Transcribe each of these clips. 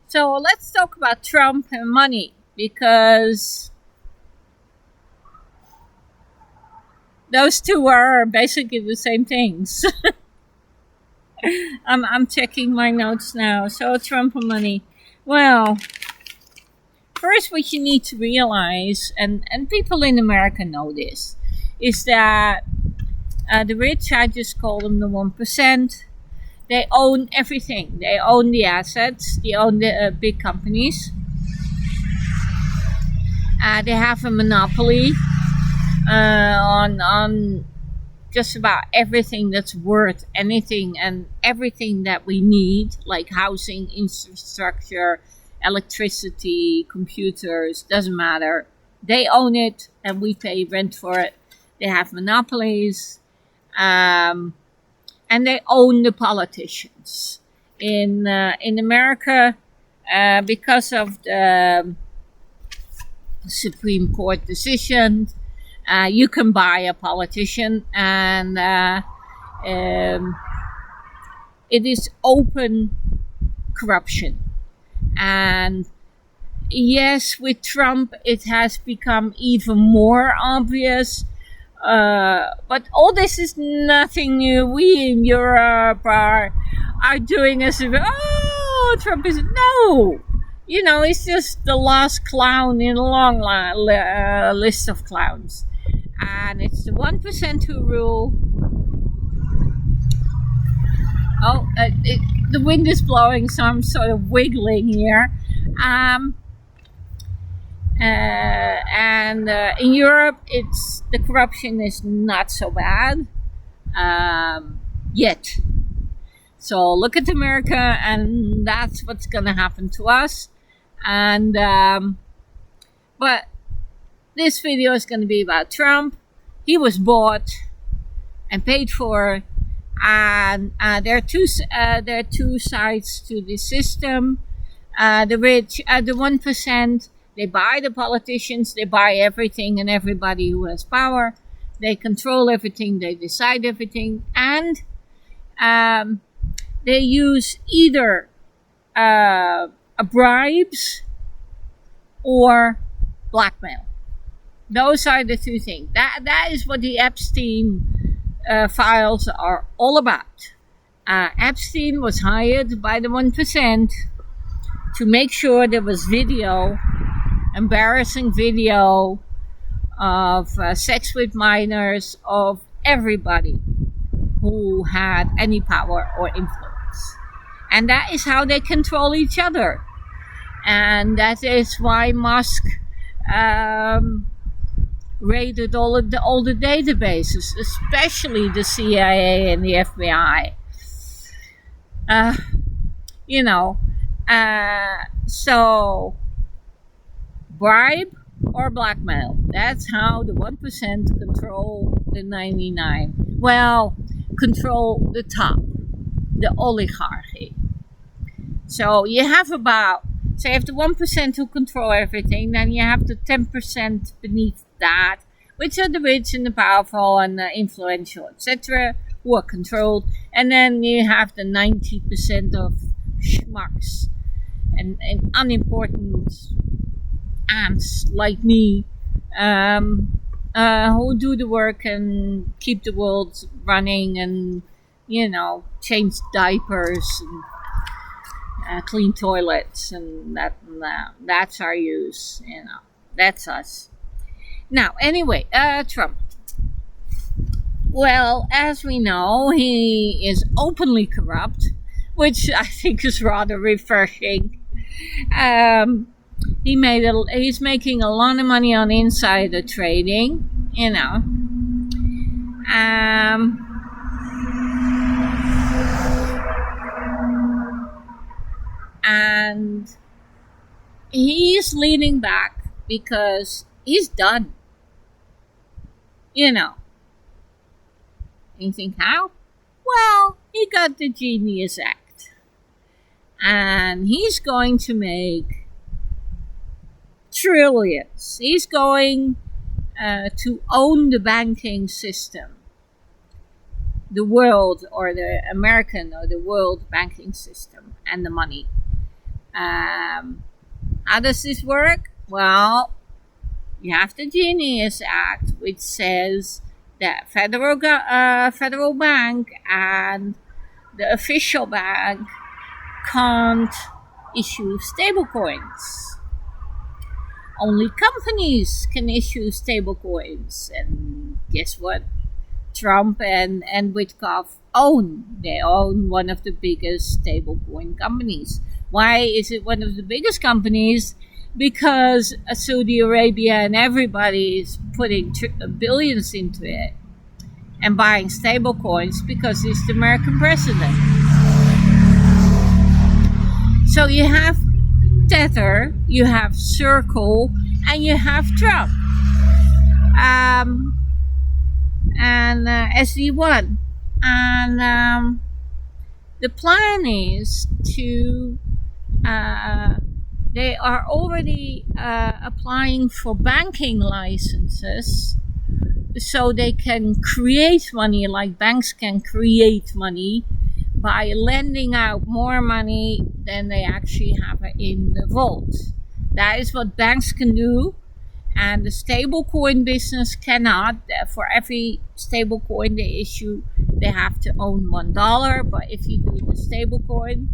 So let's talk about Trump and money, because those two are basically the same things. I'm checking my notes now. So Trump and money. Well, first what you need to realize, and people in America know this, is that the rich, I just call them the 1%, they own everything. They own the assets. They own the big companies. They have a monopoly on just about everything that's worth anything, and everything that we need, like housing, infrastructure, electricity, computers, doesn't matter. They own it, and we pay rent for it. They have monopolies. And they own the politicians. In America, because of the Supreme Court decision, you can buy a politician, and it is open corruption. And yes, with Trump, it has become even more obvious. But all this is nothing new. We in Europe are doing as if, Trump is, no. It's just the last clown in a long list of clowns. And it's the 1% who rule. The wind is blowing, so I'm sort of wiggling here. And in Europe, the corruption is not so bad yet. So look at America, and that's what's going to happen to us. And but this video is going to be about Trump. He was bought and paid for, and there are two sides to the system. The rich, the 1%. They buy the politicians, they buy everything and everybody who has power. They control everything, they decide everything. And they use either bribes or blackmail. Those are the two things. That is what the Epstein files are all about. Epstein was hired by the 1% to make sure there was embarrassing video of sex with minors of everybody who had any power or influence. And that is how they control each other. And that is why Musk raided all the databases, especially the CIA and the FBI. So bribe or blackmail. That's how the 1% control the 99. Well, control the top, the oligarchy. So you have the 1% who control everything, then you have the 10% beneath that, which are the rich and the powerful and the influential, etc., who are controlled. And then you have the 90% of schmucks and unimportant ants like me, who do the work and keep the world running, and change diapers and clean toilets, and that's our use. That's us. Now, anyway, Trump. Well, as we know, he is openly corrupt, which I think is rather refreshing. He's making a lot of money on insider trading, and he's leaning back because he's done. You think how? Well, he got the Genius Act, and he's going to make trillions. He's going to own the banking system, the world, or the American or the world banking system, and the money. Um, how does this work? Well, you have the Genius Act, which says that federal bank and the official bank can't issue stablecoins. Only companies can issue stablecoins. And guess what? Trump and Witkoff own. They own one of the biggest stablecoin companies. Why is it one of the biggest companies? Because Saudi Arabia and everybody is putting billions into it and buying stablecoins because he's the American president. So you have Tether, you have Circle, and you have Trump. And SD1. And the plan is to, they are already applying for banking licenses so they can create money, like banks can create money by lending out more money than they actually have in the vault. That is what banks can do. And the stablecoin business cannot. For every stablecoin they issue, they have to own $1. But if you do the stablecoin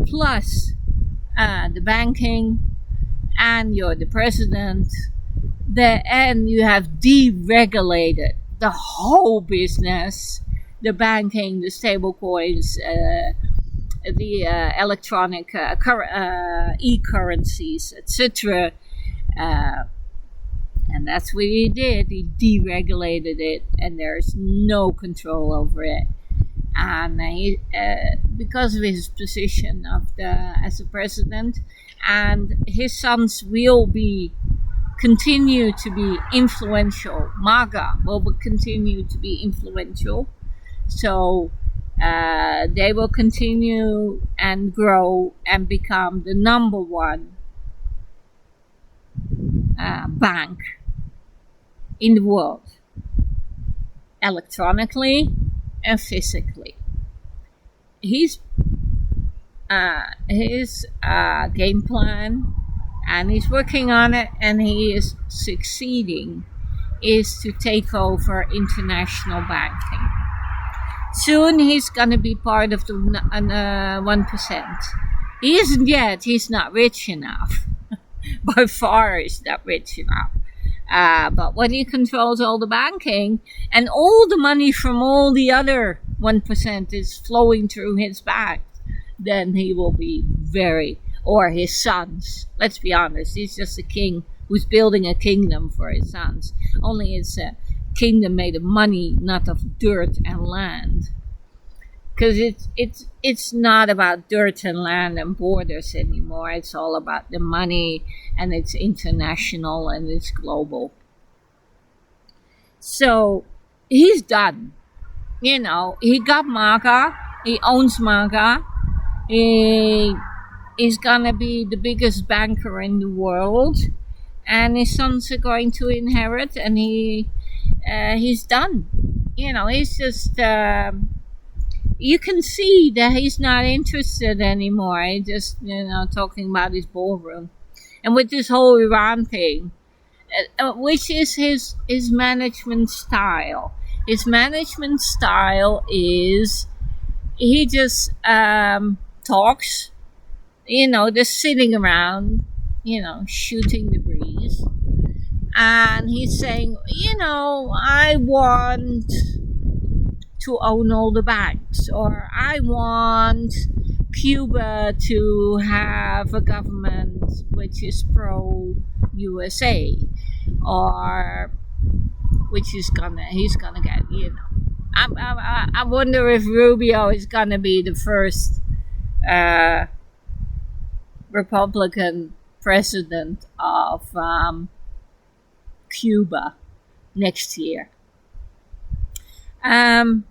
plus the banking, and you're the president, and you have deregulated the whole business, the banking, the stablecoins, the electronic e-currencies, etc. And that's what he did. He deregulated it, and there's no control over it. And he, because of his position as a president, and his sons will continue to be influential. MAGA will continue to be influential. So they will continue and grow and become the number one bank in the world, electronically and physically. His game plan, and he's working on it, and he is succeeding, is to take over international banking. Soon he's going to be part of the 1%. He isn't yet. He's not rich enough. By far, he's not rich enough. But when he controls all the banking and all the money from all the other 1% is flowing through his bank, then he will be or his sons. Let's be honest, he's just a king who's building a kingdom for his sons. Only it's a kingdom made of money, not of dirt and land. Because it's not about dirt and land and borders anymore. It's all about the money, and it's international and it's global. So he's done. He got MAGA. He owns MAGA. He's gonna be the biggest banker in the world, and his sons are going to inherit. And he's done. He's just. You can see that he's not interested anymore. He's just, talking about his ballroom. And with this whole Iran thing, which is his management style. His management style is he just talks, just sitting around, shooting the breeze. And he's saying, I want to own all the banks, or I want Cuba to have a government which is pro-USA, or which he's gonna get. I wonder if Rubio is gonna be the first Republican president of Cuba next year. And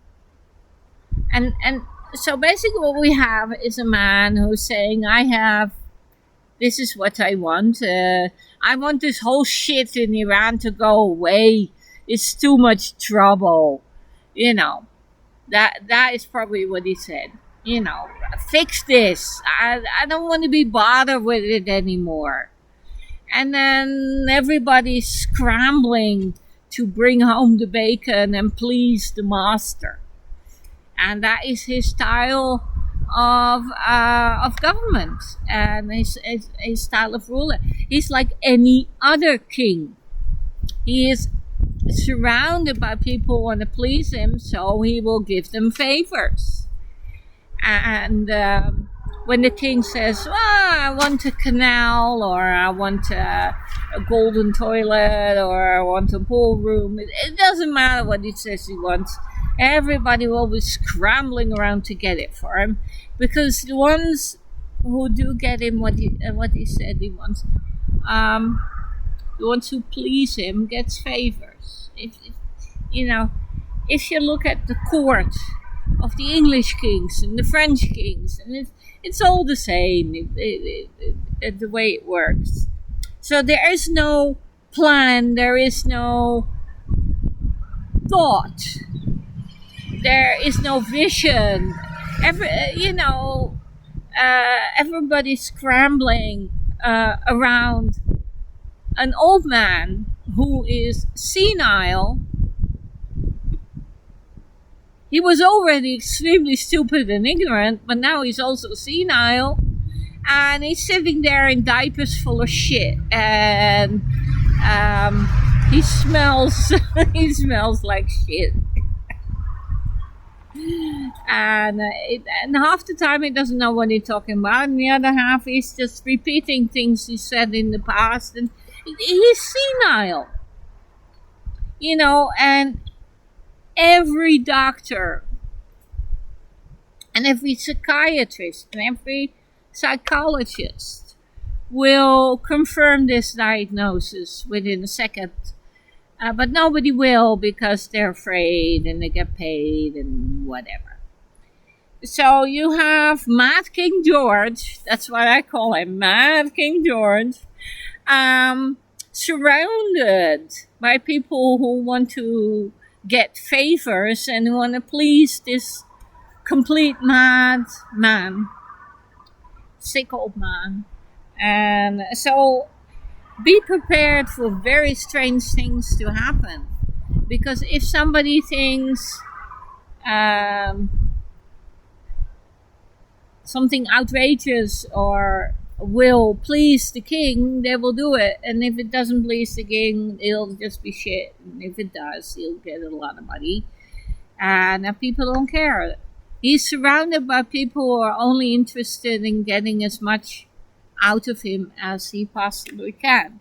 so basically what we have is a man who's saying, this is what I want. I want this whole shit in Iran to go away. It's too much trouble. That is probably what he said. fix this. I don't want to be bothered with it anymore. And then everybody's scrambling to bring home the bacon and please the master. And that is his style of government and his style of ruler. He's like any other king. He is surrounded by people who want to please him, so he will give them favors. And when the king says, I want a canal, or I want a golden toilet, or I want a ballroom, it doesn't matter what he says he wants. Everybody will be scrambling around to get it for him, because the ones who do get him what he said he wants, the ones who please him gets favors. If you look at the court of the English kings and the French kings, and it's all the same, the way it works. So there is no plan, there is no thought, there is no vision. Everybody's scrambling around an old man who is senile. He was already extremely stupid and ignorant, but now he's also senile. And he's sitting there in diapers full of shit. And he smells like shit. And half the time he doesn't know what he's talking about. And the other half he's just repeating things he said in the past. And he's senile. And every doctor and every psychiatrist and every psychologist will confirm this diagnosis within a second. But nobody will, because they're afraid and they get paid and whatever. So you have Mad King George, that's what I call him, Mad King George, surrounded by people who want to get favors and want to please this complete mad man, sick old man. And so be prepared for very strange things to happen, because if somebody thinks something outrageous or will please the king, they will do it. And if it doesn't please the king, it'll just be shit. And if it does, he'll get a lot of money. And people don't care. He's surrounded by people who are only interested in getting as much out of him as he possibly can.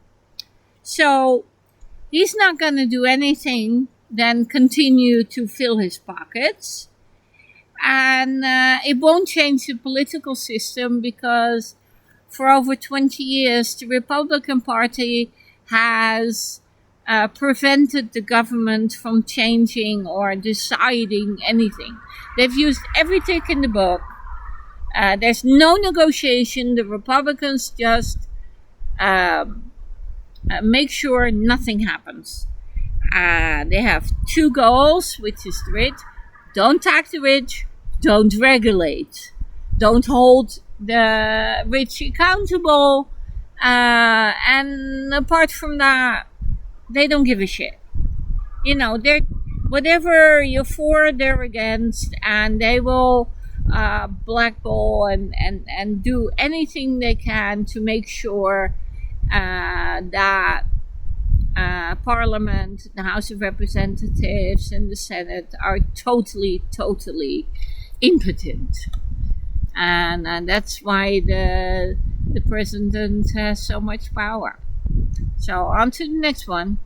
So he's not going to do anything than continue to fill his pockets. And it won't change the political system, because for over 20 years, the Republican Party has prevented the government from changing or deciding anything. They've used every trick in the book. There's no negotiation. The Republicans just make sure nothing happens. They have two goals, which is the rich. Don't tax the rich. Don't regulate. Don't hold the rich accountable, and apart from that, they don't give a shit. They're whatever you're for, they're against, and they will blackball and do anything they can to make sure that Parliament, the House of Representatives, and the Senate are totally impotent. And that's why the president has so much power. So on to the next one.